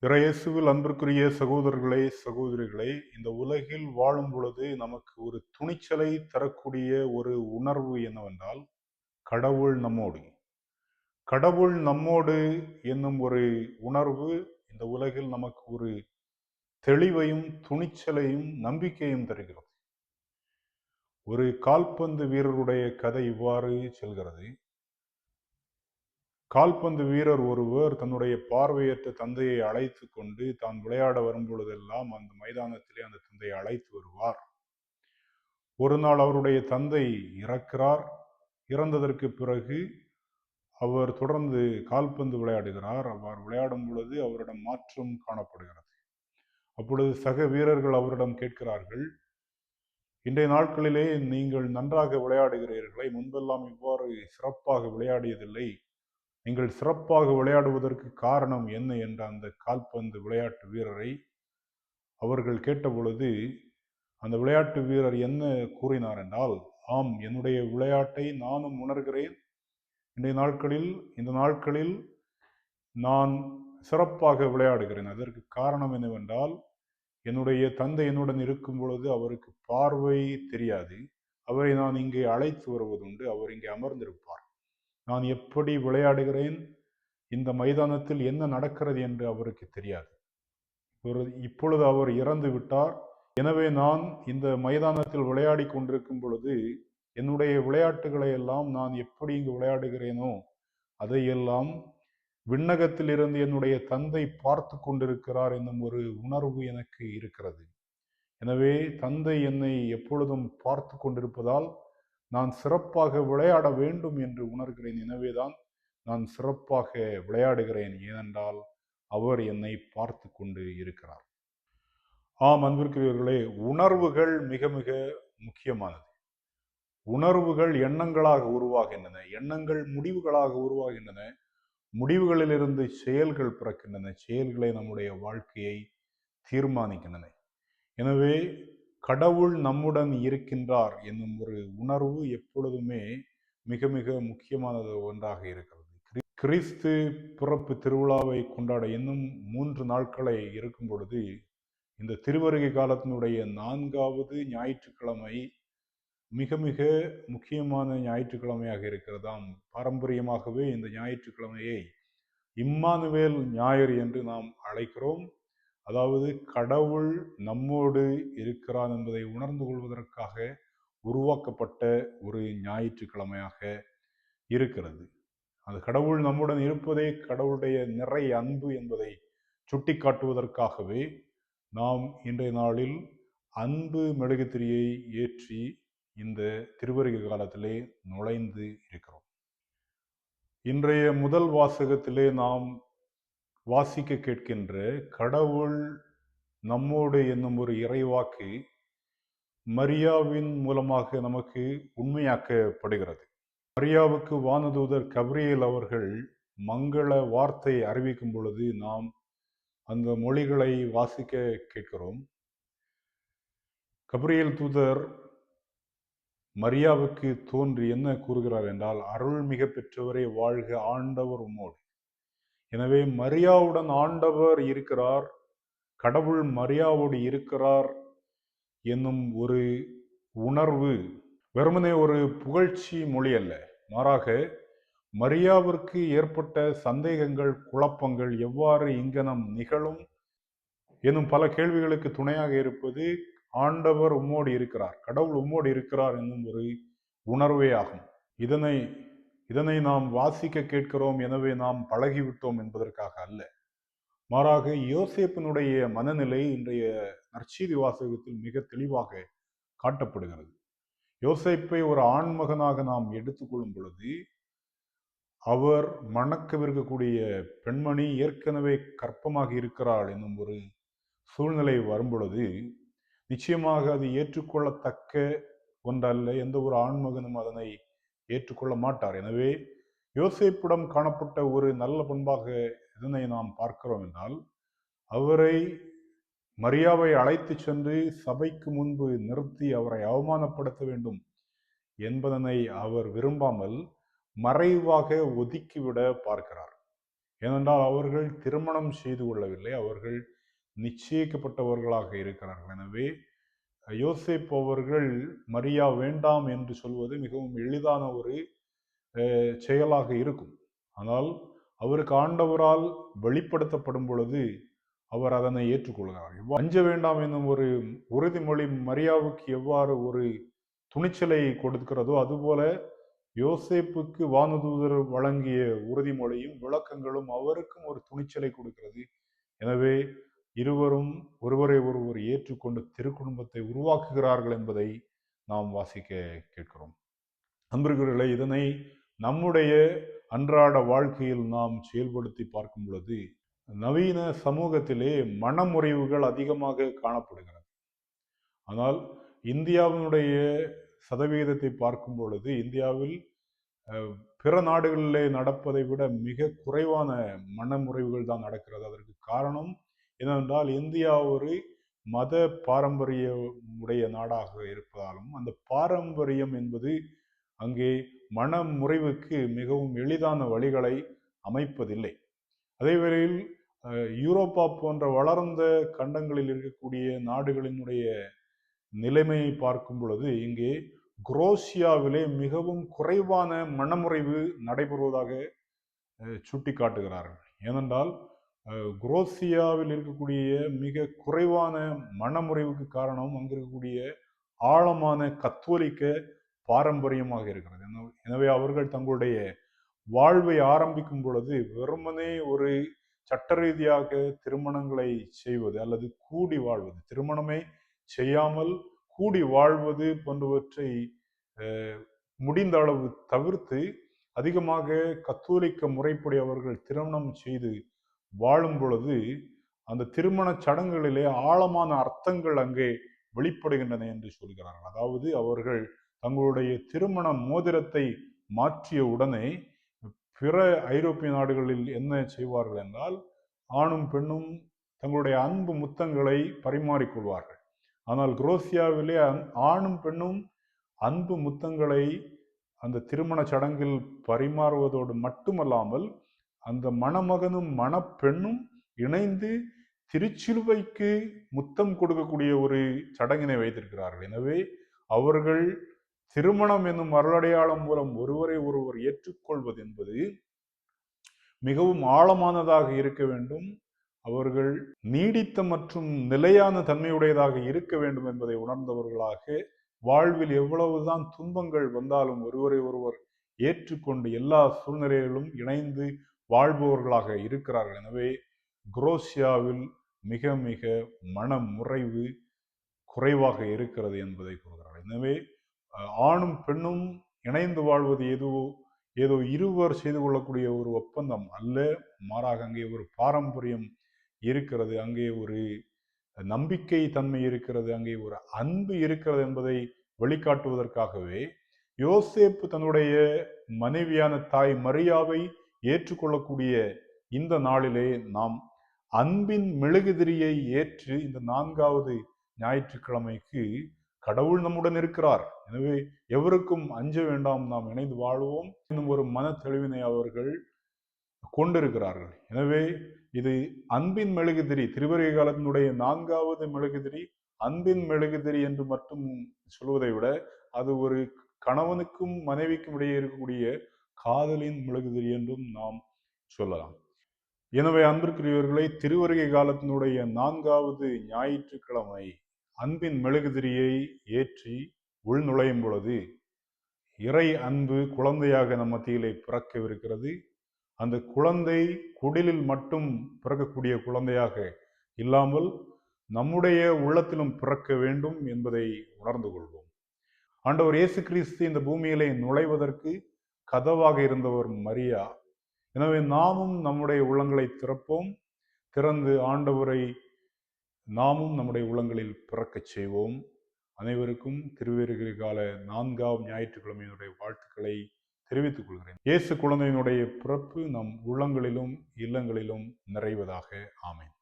இறையேசுவில் அன்பிற்குரிய சகோதரர்களே, சகோதரிகளே, இந்த உலகில் வாழும் பொழுது நமக்கு ஒரு துணிச்சலை தரக்கூடிய ஒரு உணர்வு என்னவென்றால், கடவுள் நம்மோடு. கடவுள் நம்மோடு என்னும் ஒரு உணர்வு இந்த உலகில் நமக்கு ஒரு தெளிவையும், துணிச்சலையும், நம்பிக்கையும் தருகிறது. ஒரு கால்பந்து வீரருடைய கதை இவ்வாறு செல்கிறது. கால்பந்து வீரர் ஒருவர் தன்னுடைய பார்வையற்ற தந்தையை அழைத்து கொண்டு தான் விளையாட வரும்பொழுதெல்லாம் அந்த மைதானத்திலே அந்த தந்தையை அழைத்து வருவார். ஒரு நாள் அவருடைய தந்தை இறக்கிறார். இறந்ததற்கு பிறகு அவர் தொடர்ந்து கால்பந்து விளையாடுகிறார். அவர் விளையாடும் பொழுது அவரிடம் மாற்றம் காணப்படுகிறது. அப்பொழுது சக வீரர்கள் அவரிடம் கேட்கிறார்கள், இன்றைய நாட்களிலே நீங்கள் நன்றாக விளையாடுகிறீர்களே, முன்பெல்லாம் இவ்வாறு சிறப்பாக விளையாடியதில்லை. நீங்கள் சிறப்பாக விளையாடுவதற்கு காரணம் என்ன என்ற அந்த கால்பந்து விளையாட்டு வீரரை அவர்கள் கேட்டபொழுது, அந்த விளையாட்டு வீரர் என்ன கூறினார் என்றால், ஆம், என்னுடைய விளையாட்டை நானும் உணர்கிறேன். இந்த நாட்களில் நான் சிறப்பாக விளையாடுகிறேன். அதற்கு காரணம் என்னவென்றால், என்னுடைய தந்தை என்னுடன் இருக்கும் பொழுது அவருக்கு பார்வை தெரியாது. அவரை நான் இங்கே அழைத்து வருவதுண்டு. அவர் இங்கே அமர்ந்திருப்பார். நான் எப்படி விளையாடுகிறேன், இந்த மைதானத்தில் என்ன நடக்கிறது என்று அவருக்கு தெரியாது. இப்பொழுது அவர் இறந்து விட்டார். எனவே நான் இந்த மைதானத்தில் விளையாடி கொண்டிருக்கும் பொழுது என்னுடைய விளையாட்டுகளை எல்லாம் நான் எப்படி இங்கு விளையாடுகிறேனோ அதையெல்லாம் விண்ணகத்தில் இருந்து என்னுடைய தந்தை பார்த்து கொண்டிருக்கிறார் என்னும் ஒரு உணர்வு எனக்கு இருக்கிறது. எனவே தந்தை என்னை எப்பொழுதும் பார்த்து கொண்டிருப்பதால் நான் சிறப்பாக விளையாட வேண்டும் என்று உணர்கிறேன். எனவேதான் நான் சிறப்பாக விளையாடுகிறேன். ஏனென்றால் அவர் என்னை பார்த்து கொண்டு இருக்கிறார். ஆம், அன்பிற்குரியவர்களே, உணர்வுகள் மிக மிக முக்கியமானது. உணர்வுகள் எண்ணங்களாக உருவாகின்றன, எண்ணங்கள் முடிவுகளாக உருவாகின்றன, முடிவுகளிலிருந்து செயல்கள் பிறக்கின்றன, செயல்களை நம்முடைய வாழ்க்கையை தீர்மானிக்கின்றன. எனவே கடவுள் நம்முடன் இருக்கின்றார் என்னும் ஒரு உணர்வு எப்பொழுதுமே மிக மிக முக்கியமானது ஒன்றாக இருக்கிறது. கிறிஸ்து பிறப்பு திருவிழாவை கொண்டாட இன்னும் 3 நாட்களை இருக்கும் பொழுது இந்த திருவருகை காலத்தினுடைய 4வது ஞாயிற்றுக்கிழமை மிக மிக முக்கியமான ஞாயிற்றுக்கிழமையாக இருக்கிறதாம். பாரம்பரியமாகவே இந்த ஞாயிற்றுக்கிழமையை இம்மானுவேல் ஞாயிறு என்று நாம் அழைக்கிறோம். அதாவது கடவுள் நம்மோடு இருக்கிறான் என்பதை உணர்ந்து கொள்வதற்காக உருவாக்கப்பட்ட ஒரு ஞாயிற்றுக்கிழமையாக இருக்கிறது. அந்த கடவுள் நம்முடன் இருப்பதே கடவுளுடைய நிறை அன்பு என்பதை சுட்டி காட்டுவதற்காகவே நாம் இன்றைய நாளில் அன்பு மெழுகுதிரியை ஏற்றி இந்த திருவருகை காலத்திலே நுழைந்து இருக்கிறோம். இன்றைய முதல் வாசகத்திலே நாம் வாசிக்க கேட்கின்ற கடவுள் நம்மோடு என்னும் ஒரு இறைவாக்கு மரியாவின் மூலமாக நமக்கு உண்மையாக்கப்படுகிறது. மரியாவுக்கு வானதூதர் கபிரியேல் அவர்கள் மங்கள வார்த்தை அறிவிக்கும் பொழுது நாம் அந்த மொழிகளை வாசிக்க கேட்கிறோம். கபிரியேல் தூதர் மரியாவுக்கு தோன்றி என்ன கூறுகிறார் என்றால், அருள் மிக பெற்றவரே வாழ்க, ஆண்டவர் உம்மோடு. எனவே மரியாவுடன் ஆண்டவர் இருக்கிறார், கடவுள் மரியாவோடு இருக்கிறார் என்னும் ஒரு உணர்வு வெறுமனே ஒரு புகழ்ச்சி மொழி அல்ல. மாறாக மரியாவிற்கு ஏற்பட்ட சந்தேகங்கள், குழப்பங்கள் எவ்வாறு இங்கனம் நிகழும் எனும் பல கேள்விகளுக்கு துணையாக இருப்பது ஆண்டவர் உம்மோடு இருக்கிறார், கடவுள் உம்மோடு இருக்கிறார் என்னும் ஒரு உணர்வே ஆகும். இதனை நாம் வாசிக்க கேட்கிறோம், எனவே நாம் பழகிவிட்டோம் என்பதற்காக அல்ல. மாறாக யோசேப்பினுடைய மனநிலை இன்றைய நற்செய்தி வாசகத்தில் மிக தெளிவாக காட்டப்படுகிறது. யோசேப்பை ஒரு ஆண்மகனாக நாம் எடுத்துக்கொள்ளும் பொழுது அவர் மணக்கவிருக்கக்கூடிய பெண்மணி ஏற்கனவே கர்ப்பமாக இருக்கிறாள் என்னும் ஒரு சூழ்நிலை வரும்பொழுது நிச்சயமாக அது ஏற்றுக்கொள்ளத்தக்க ஒன்றல்ல. எந்த ஒரு ஆண்மகனும் அதனை ஏற்றுக்கொள்ள மாட்டார். எனவே யோசேப்பிடம் காணப்பட்ட ஒரு நல்ல பண்பாக இதனை நாம் பார்க்கிறோம் என்றால், அவரை மரியாவை அழைத்து சென்று சபைக்கு முன்பு நிறுத்தி அவரை அவமானப்படுத்த வேண்டும் என்பதனை அவர் விரும்பாமல் மறைவாக ஒதுக்கிவிட பார்க்கிறார். ஏனென்றால் அவர்கள் திருமணம் செய்து கொள்ளவில்லை, அவர்கள் நிச்சயிக்கப்பட்டவர்களாக இருக்கிறார்கள். எனவே யோசேப்பு அவர்கள் மரியா வேண்டாம் என்று சொல்வது மிகவும் எளிதான ஒரு செயலாக இருக்கும். ஆனால் அவருக்கு ஆண்டவரால் வெளிப்படுத்தப்படும் பொழுது அவர் அதனை ஏற்றுக்கொள்கிறார். அஞ்ச வேண்டாம் என்னும் ஒரு உறுதிமொழி மரியாவுக்கு எவ்வாறு ஒரு துணிச்சலை கொடுக்கிறதோ, அதுபோல யோசேப்புக்கு வானதூதர் வழங்கிய உறுதிமொழியும் விளக்கங்களும் அவருக்கும் ஒரு துணிச்சலை கொடுக்கிறது. எனவே இருவரும் ஒருவரை ஒருவர் ஏற்றுக்கொண்டு திருக்குடும்பத்தை உருவாக்குகிறார்கள் என்பதை நாம் வாசிக்க கேட்கிறோம். அன்பர்களே, இதனை நம்முடைய அன்றாட வாழ்க்கையில் நாம் செயல்படுத்தி பார்க்கும் பொழுது நவீன சமூகத்திலே மனமுறிவுகள் அதிகமாக காணப்படுகிறது. ஆனால் இந்தியாவினுடைய சதவீதத்தை பார்க்கும் பொழுது இந்தியாவில் பிற நாடுகளிலே நடப்பதை விட மிக குறைவான மனமுறிவுகள் தான் நடக்கிறது. அதற்கு காரணம் என்னவென்றால் இந்தியா ஒரு மத பாரம்பரிய உடைய நாடாக இருப்பதாலும் அந்த பாரம்பரியம் என்பது அங்கே மனமுறிவுக்கு மிகவும் எளிதான வழிகளை அமைப்பதில்லை. அதே வேளையில் யூரோப்பா போன்ற வளர்ந்த கண்டங்களில் இருக்கக்கூடிய நாடுகளினுடைய நிலைமையை பார்க்கும் பொழுது இங்கே குரோஷியாவிலே மிகவும் குறைவான மனமுறிவு நடைபெறுவதாக சுட்டி காட்டுகிறார்கள். ஏனென்றால் குரோஷியாவில் இருக்கக்கூடிய மிக குறைவான மனமுறிவுக்கு காரணம் அங்கு இருக்கக்கூடிய ஆழமான கத்தோலிக்க பாரம்பரியமாக இருக்கிறது. எனவே அவர்கள் தங்களுடைய வாழ்வை ஆரம்பிக்கும் பொழுது வெறுமனே ஒரு சட்ட ரீதியாக திருமணங்களை செய்வது அல்லது கூடி வாழ்வது, திருமணமே செய்யாமல் கூடி வாழ்வது போன்றவற்றை முடிந்த அளவு தவிர்த்து அதிகமாக கத்தோலிக்க முறைப்படி அவர்கள் திருமணம் செய்து வாழும் பொழுது அந்த திருமண சடங்குகளிலே ஆழமான அர்த்தங்கள் அங்கே வெளிப்படுகின்றன என்று சொல்கிறார்கள். அதாவது அவர்கள் தங்களுடைய திருமண மோதிரத்தை மாற்றிய உடனே பிற ஐரோப்பிய நாடுகளில் என்ன செய்வார்கள் என்றால் ஆணும் பெண்ணும் தங்களுடைய அன்பு முத்தங்களை பரிமாறிக்கொள்வார்கள். ஆனால் குரோஷியாவிலே ஆணும் பெண்ணும் அன்பு முத்தங்களை அந்த திருமண சடங்கில் பரிமாறுவதோடு மட்டுமல்லாமல் அந்த மணமகனும் மணப்பெண்ணும் இணைந்து திருச்சிலுவைக்கு முத்தம் கொடுக்கக்கூடிய ஒரு சடங்கினை வைத்திருக்கிறார்கள். எனவே அவர்கள் திருமணம் என்னும் அருளடையாளம் மூலம் ஒருவரை ஒருவர் ஏற்றுக்கொள்வது என்பது மிகவும் ஆழமானதாக இருக்க வேண்டும். அவர்கள் நீடித்த மற்றும் நிலையான தன்மையுடையதாக இருக்க வேண்டும் என்பதை உணர்ந்தவர்களாக வாழ்வில் எவ்வளவுதான் துன்பங்கள் வந்தாலும் ஒருவரை ஒருவர் ஏற்றுக்கொண்டு எல்லா சூழ்நிலைகளிலும் இணைந்து வாழ்பவர்களாக இருக்கிறார்கள். எனவே குரோஷியாவில் மிக மிக மனமுறைவு குறைவாக இருக்கிறது என்பதை கூறுகிறார்கள். எனவே ஆணும் பெண்ணும் இணைந்து வாழ்வது ஏதோ இருவர் செய்து கொள்ளக்கூடிய ஒரு ஒப்பந்தம் அல்ல, மாறாக அங்கே ஒரு பாரம்பரியம் இருக்கிறது, அங்கே ஒரு நம்பிக்கை தன்மை இருக்கிறது, அங்கே ஒரு அன்பு இருக்கிறது என்பதை வெளிக்காட்டுவதற்காகவே யோசேப்பு தன்னுடைய மனைவியான தாய் மரியாவை ஏற்றுக்கொள்ளக்கூடிய இந்த நாளிலே நாம் அன்பின் மெழுகுதிரியை ஏற்று இந்த 4வது ஞாயிற்றுக்கிழமைக்கு கடவுள் நம்முடன் இருக்கிறார், எனவே எவருக்கும் அஞ்ச வேண்டாம், நாம் இணைந்து வாழ்வோம் என்னும் ஒரு மன தெளிவினை அவர்கள் கொண்டிருக்கிறார்கள். எனவே இது அன்பின் மெழுகுதிரி, திருவருகை காலத்தினுடைய 4வது மெழுகுதிரி அன்பின் மெழுகுதிரி என்று மட்டும் சொல்வதை விட அது ஒரு கணவனுக்கும் மனைவிக்கும் இடையே இருக்கக்கூடிய காதலின் மெழுகுதிரி என்றும் நாம் சொல்லலாம். எனவே அன்பிற்குரியவர்களை, திருவருகை காலத்தினுடைய 4வது ஞாயிற்றுக்கிழமை அன்பின் மெழுகுதிரியை ஏற்றி உள் நுழையும் பொழுது இறை அன்பு குழந்தையாக நம் மத்தியிலே பிறக்கவிருக்கிறது. அந்த குழந்தை குடிலில் மட்டும் பிறக்கக்கூடிய குழந்தையாக இல்லாமல் நம்முடைய உள்ளத்திலும் பிறக்க வேண்டும் என்பதை உணர்ந்து கொள்வோம். ஆண்டவர் இயேசு கிறிஸ்து இந்த பூமியிலே நுழைவதற்கு கதவாக இருந்தவர் மரியா. எனவே நாமும் நம்முடைய உள்ளங்களை திறப்போம், திறந்து ஆண்டவரை நாமும் நம்முடைய உள்ளங்களில் பிறக்கச் செய்வோம். அனைவருக்கும் திருவருகை கால 4ஆம் ஞாயிற்றுக்கிழமையினுடைய வாழ்த்துக்களை தெரிவித்துக் கொள்கிறேன். இயேசு குழந்தையினுடைய பிறப்பு நம் உள்ளங்களிலும் இல்லங்களிலும் நிறைவதாக. ஆமென்.